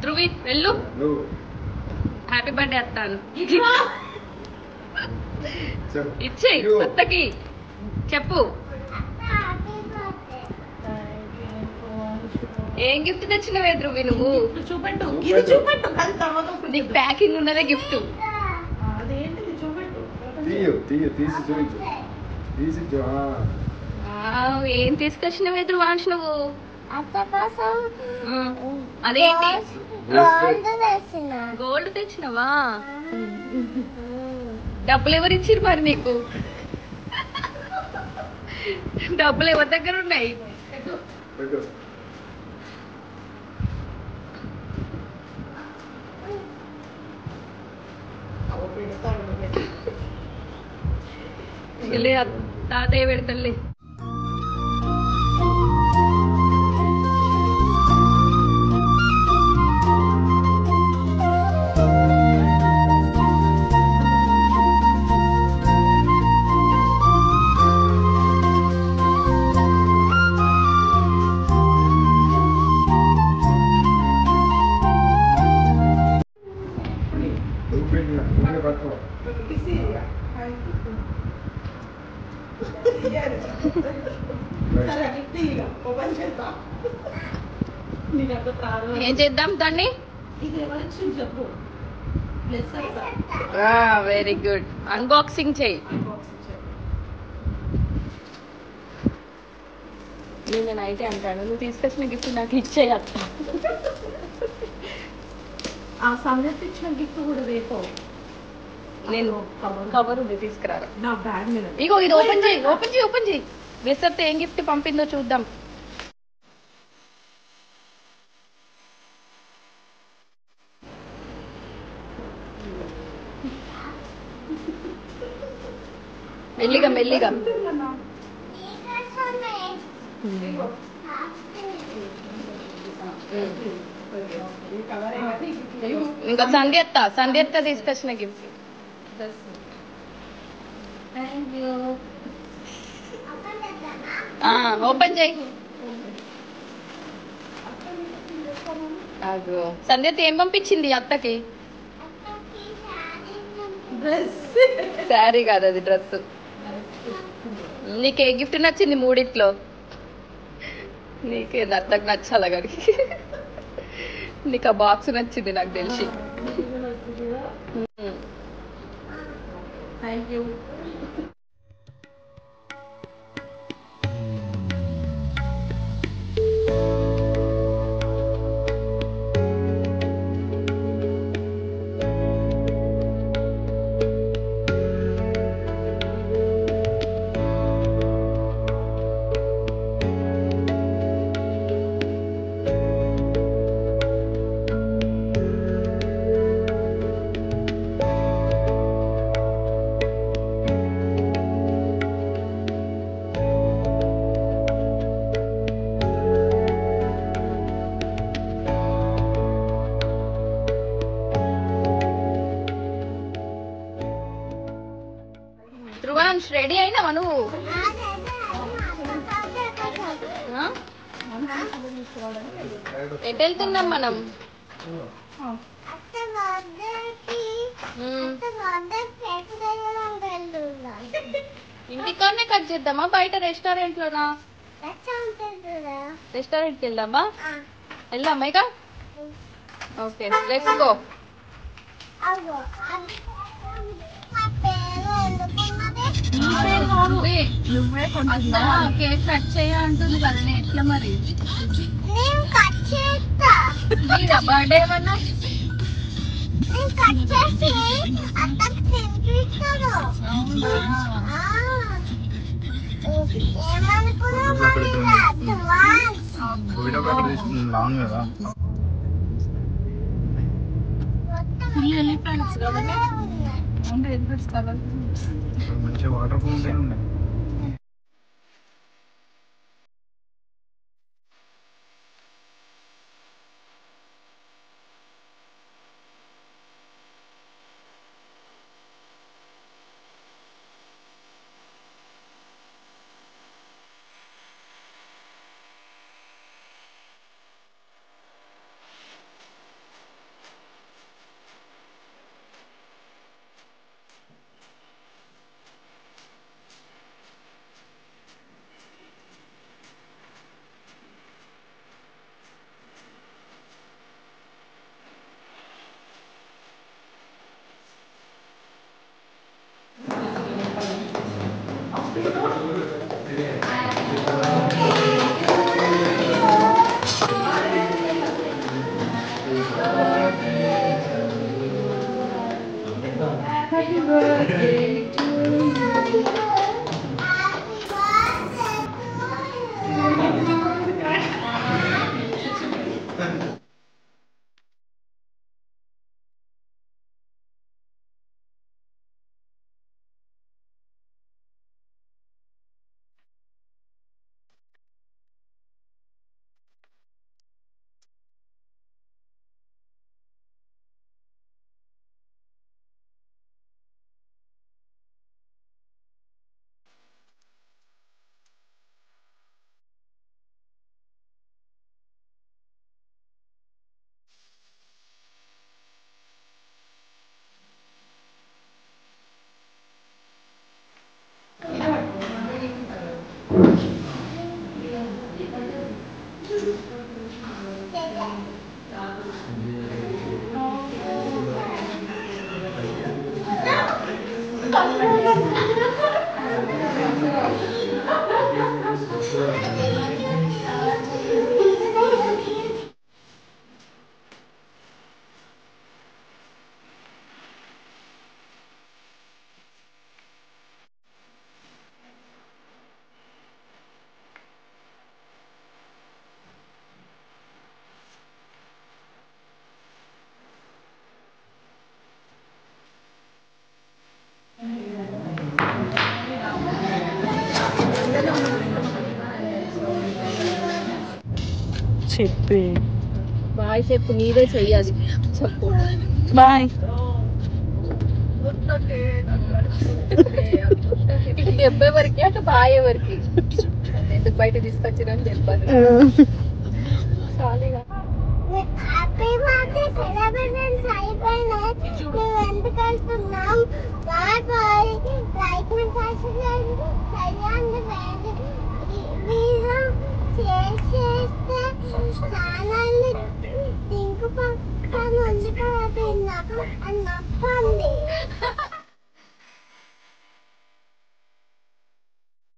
ధ్రువి వెళ్ళు, happy birthday అత్తాను ఇచ్చే అత్తకి చెప్పు. ఏం గిఫ్ట్ తెచ్చినవే ధ్రువి నువ్వు? చూపెట్టు, నీకు ప్యాకింగ్ ఉన్నదే గిఫ్ట్. ఏం తీసుకొచ్చినవే ధ్రువాంశ్ నువ్వు? అదేంటి గోల్డ్ తెచ్చినవా? డబ్బులు ఎవరు ఇచ్చిరు మరి నీకు? డబ్బులు ఎవరి దగ్గర ఉన్నాయి? తాతయ్య పెడతలే. ఏం చేద్దాం దాన్ని? వెరీ గుడ్, అన్బాక్సింగ్ చేయి. నేను నైటే అంటాను, నువ్వు తీసుకొచ్చిన గిఫ్ట్ నాకు ఇచ్చేయి అత్త. ఆ సంగతి ఇచ్చిన గిఫ్ట్ కూడా రేపు నేను కవర్ ఉంది తీసుకురాను. నా బ్యాగ్ మీద ఇగో ఇది ఓపెన్ చేయి, ఓపెన్ చేయి, ఓపెన్ చేయి. వేసరితే ఏం గిఫ్ట్ పంపిందో చూద్దాం. మెల్లిగా మెల్లిగా. ఇంకా సంధ్యత్త తీసుకొచ్చిన గిఫ్ట్. ఓపెన్ చేయి. సంధ్యత్త ఏం పంపించింది అత్తకి? శారీ కాదు, అది డ్రెస్. నీకు ఏ గిఫ్ట్ నచ్చింది మూడిట్లో? నీకే అత్తకు నచ్చాల కానీ నీకు ఆ బాక్స్ నచ్చింది నాకు తెలిసి. Thank you. ధ్రువాంశ్ రెడీ అయినావా నువ్వు? ఎటు వెళ్తున్నాం మనం? ఇంటికాడనే కట్ చేద్దామా, బయట రెస్టారెంట్ లోనా? రెస్టారెంట్కి వెళ్దామా? వెళ్దామా ఇక? Okay, let's go. Cake cut చేయ అంటుంది కదా, ఎట్లా మరి? బర్త్డే ఏమన్నా మంచిగా వాటర్ ఫౌంటైన్ ఉన్నాయి. చెప్పే బాయ్ చెప్పు, నీదే చెయ్యాలి చెప్పు బాయ్. ఇటు దెబ్బ వరకి అటు బాయ్ ఎవరికి ఎందుకు బయట తీసుకొచ్చిరని చెప్పాలి. చాలీగా హ్యాపీ బర్త్డే సెలబ్రేషన్స్ అయిపోయినాయి. మేము ఎందుకు వెళ్తున్నాం? Bye bye. లైక్ మీ సబ్స్క్రైబ్ చేయండి. మీరు షేర్ చేస్తే ఛానల్ని లింక్ పక్కన ఉండిపోతుంది అని నొక్కండి.